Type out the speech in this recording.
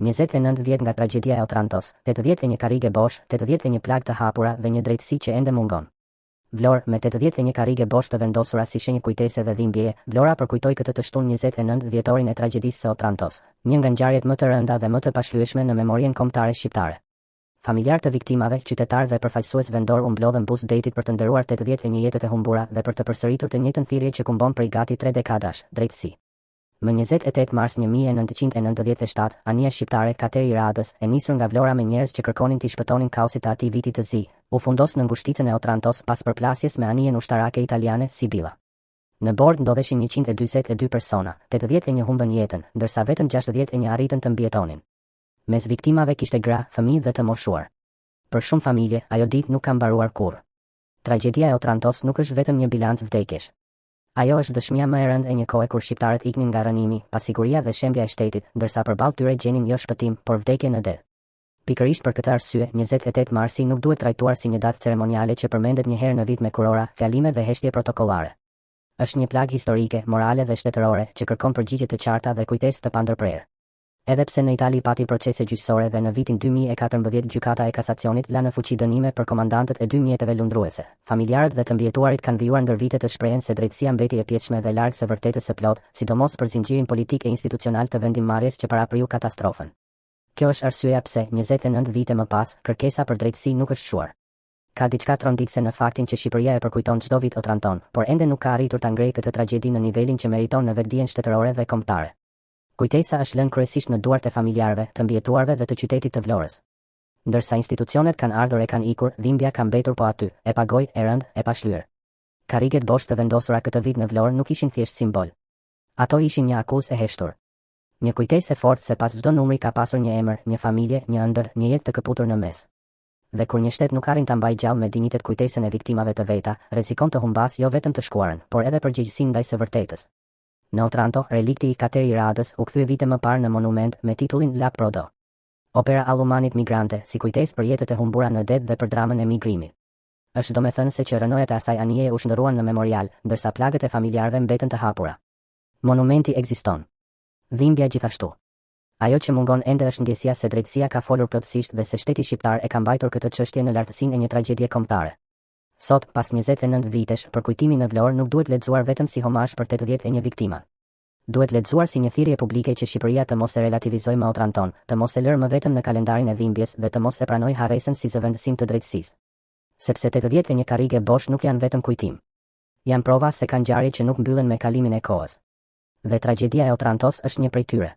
29 vjet nga tragjedia e Otrantos, 81 karrige bosh, 81 plagë të hapura dhe një drejtësi që ende mungon. Vlorë, me 81 karrige bosh të vendosura si shenjë kujtese dhe dhimbjeje, Vlora përkujtoi këtë të shtunë 29 vjetorin e tragjedisë së Otrantos, një nga ngjarjet më të rënda dhe më të pashlyeshme në memorien kombëtare shqiptare. Familjar të viktimave, qytetarë dhe përfaqësues vendor u mblodhën buz detit për të nderuar 81 jetët e humbura dhe për të përsëritur të njëjtën thirrje që kumbon prej gati 3 dekadash, drejtësi. Më 28 mars 1997, anija shqiptare Kateri Radës, e nisur nga Vlora me njerëz që kërkonin t'i shpëtonin kaosit të atij viti të zi, u fundos në ngushticën e Otrantos pas përplasjes me anijen ushtarake italiane Sibilla. Në bord ndodheshin 142 persona, 81 humbën jetën, ndërsa vetëm 61 arritën të mbjetonin. Mes viktimave kishte gra, fëmijë dhe të moshuar. Për shumë familje, ajo ditë nuk ka mbaruar kurrë. Tragjedia e Otrantos nuk është vetëm një bilanc vdekjesh. Ajo është dëshmia më e rëndë e një kohe kur shqiptarët iknin nga rënimi, pasiguria dhe shembja e shtetit, ndërsa përballë tyre gjenin jo shpëtim, por vdekje në det. Pikërisht për këtë arsye, 28 marsi nuk duhet trajtuar si një datë ceremoniale që përmendet një herë në vit me kurora, fjalime dhe heshtje protokollare. Është një plagë historike, morale dhe shtetërore që kërkon përgjigje të qarta dhe kujtesë të pandërprerë. Edhe pse në Itali pati procese gjyqësore dhe në vitin 2014 gjykata e kasacionit la në fuqi dënime për komandantët e 2 mjeteve lundruese, familjarët dhe të mbjetuarit kanë vijuar ndër vite të shprehen se drejtësia mbeti e pjesshme dhe larg së vërtetës së plot, sidomos për zinxhirin politik e institucional të vendimmarrjes që parapriu katastrofën. Kjo është arsyeja pse 29 vite më pas, kërkesa për drejtësi nuk është shuar. Ka diçka tronditse në faktin që Shqipëria e përkujton çdo vit Otranton, por ende nuk ka arritur ta ngrejë këtë tragjedi në nivelin që meriton në vetdijen shtetërore dhe kombëtare. Kujtesa është lënë kryesisht në duart e familjarëve, të mbjetuarve dhe të qytetit të Vlorës. Ndërsa institucionet kanë ardhur e kanë ikur, dhimbja ka mbetur po aty, e pagoj, e rënd, e pashlyer. Karriget bosh të vendosura këtë vit në Vlorë nuk ishin thjesht simbol. Ato ishin një akuzë e heshtur. Një kujtesë e fortë se pas çdo numri ka pasur një emër, një familje, një ëndër, një jetë të këputur në mes. Dhe kur një shtet nuk arrin ta mbajë gjallë me dinjitet kujtesën e viktimave të veta, rrezikon të humbas jo vetëm të shkuarën, por edhe përgjegjësinë ndaj së vërtetës. Në Otranto, relikti i Kateri Radës u kthye vite më parë në monument me titullin La Prodo. Opera Allumanit Migrante, si kujtesë për jetët e humbura në det dhe për dramën e migrimit. Është domethënëse që rënojat e asaj anije u shndërruan në memorial, ndërsa plagët e familjarëve mbetën të hapura. Monumenti ekziston. Dhimbja gjithashtu. Ajo që mungon ende është ndjesia se drejtësia ka folur plotësisht dhe se shteti shqiptar e ka mbajtur këtë çështje në lartësinë e një tragjedie kombëtare. Sot, pas 29 vitesh, përkujtimi në Vlorë nuk duhet lexuar vetëm si homazh për 81 viktima. Duhet lexuar si një thirrje publike që Shqipëria të mos e relativizojë më Otranton, të mos e lërë më vetëm në kalendarin e dhimbjes dhe të mos e pranojë harresën si zëvendësim të drejtësisë. Sepse 81 karrige bosh nuk janë vetëm kujtim. Janë prova se kanë ngjarje që nuk mbyllen me kalimin e kohës. Dhe tragjedia e Otrantos është një prej tyre.